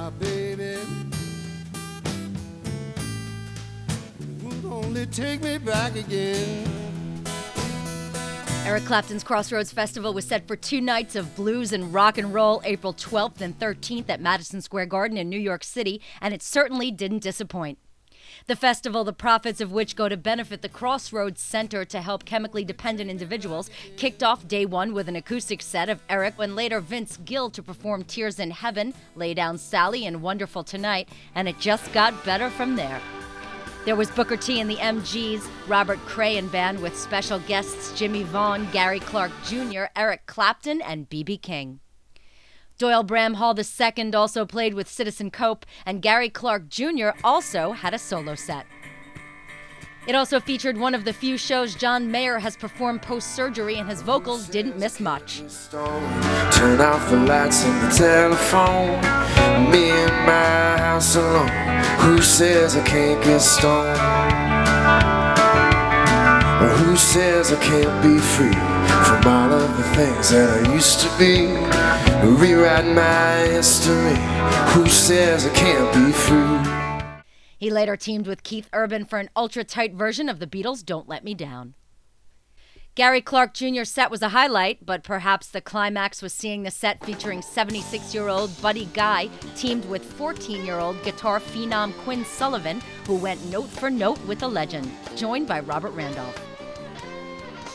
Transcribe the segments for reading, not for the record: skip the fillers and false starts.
my baby. Would only take me back again. Eric Clapton's Crossroads Festival was set for 2 nights of blues and rock and roll, April 12th and 13th at Madison Square Garden in New York City, and it certainly didn't disappoint. The festival, the profits of which go to benefit the Crossroads Center to help chemically dependent individuals, kicked off day one with an acoustic set of Eric and later Vince Gill to perform Tears in Heaven, Lay Down Sally, and Wonderful Tonight, and it just got better from there. There was Booker T and the MGs, Robert Cray and band with special guests Jimmy Vaughn, Gary Clark Jr., Eric Clapton, and B.B. King. Doyle Bramhall II also played with Citizen Cope, and Gary Clark Jr. also had a solo set. It also featured one of the few shows John Mayer has performed post-surgery, and his vocals didn't miss much. Turn off the lights and the telephone. Me in my house alone. Who says I can't get stoned? Or who says I can't be free from all of the things that I used to be? Rewrite my history. Who says I can't be free? He later teamed with Keith Urban for an ultra-tight version of the Beatles' Don't Let Me Down. Gary Clark Jr.'s set was a highlight, but perhaps the climax was seeing the set featuring 76-year-old Buddy Guy teamed with 14-year-old guitar phenom Quinn Sullivan, who went note for note with the legend, joined by Robert Randolph.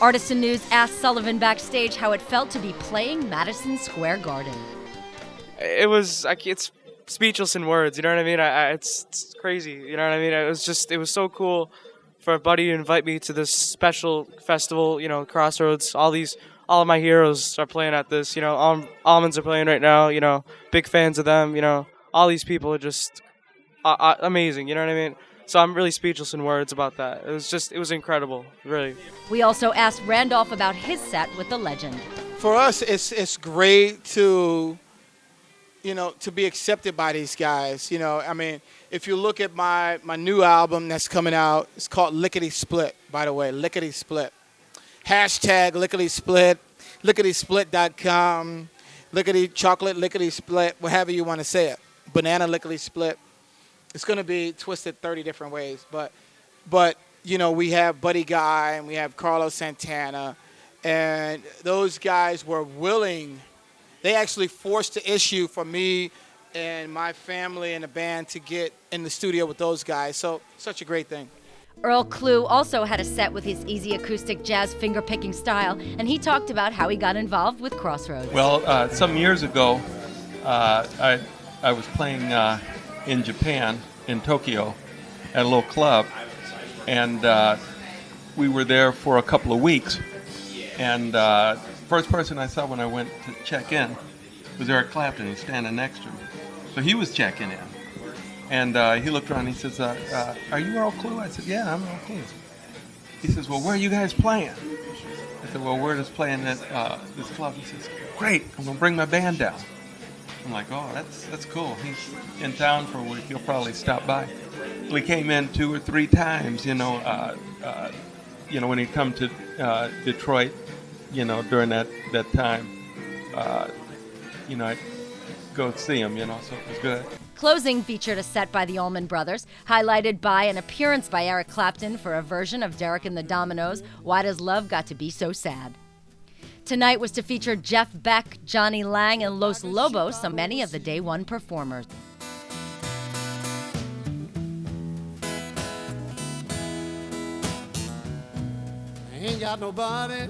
Artisan News asked Sullivan backstage how it felt to be playing Madison Square Garden. It's speechless in words, you know what I mean? It's crazy, you know what I mean? It was so cool for a buddy to invite me to this special festival, you know, Crossroads. All of my heroes are playing at this, you know, Almonds are playing right now, you know, big fans of them, you know, all these people are just amazing, you know what I mean? So I'm really speechless in words about that. It was incredible, really. We also asked Randolph about his set with the legend. For us, it's great to be accepted by these guys. You know, I mean, if you look at my new album that's coming out, it's called Lickety Split, by the way, Lickety Split. Hashtag Lickety Split, licketysplit.com, lickety chocolate, lickety split, whatever you want to say it. Banana Lickety Split. It's going to be twisted 30 different ways. But you know, we have Buddy Guy and we have Carlos Santana, and those guys were willing. They actually forced the issue for me and my family and the band to get in the studio with those guys. So, such a great thing. Earl Klugh also had a set with his easy acoustic jazz finger-picking style, and he talked about how he got involved with Crossroads. Well, some years ago, I was playing in Japan, in Tokyo, at a little club, and we were there for a couple of weeks. And first person I saw when I went to check in was Eric Clapton. He was standing next to me. So he was checking in. And he looked around and he says, are you Earl Klugh? I said, yeah, I'm Earl Klugh. He says, well, where are you guys playing? I said, well, we're just playing at this club. He says, great, I'm going to bring my band down. I'm like, oh, that's cool. He's in town for a week. He'll probably stop by. Well, he came in 2 or 3 times, when he'd come to Detroit, during that time, I'd go see him, so it was good. Closing featured a set by the Allman Brothers, highlighted by an appearance by Eric Clapton for a version of Derek and The Dominoes, Why Does Love Got to Be So Sad? Tonight was to feature Jeff Beck, Johnny Lang, and Los Lobos, so many of the Day One performers. I ain't got nobody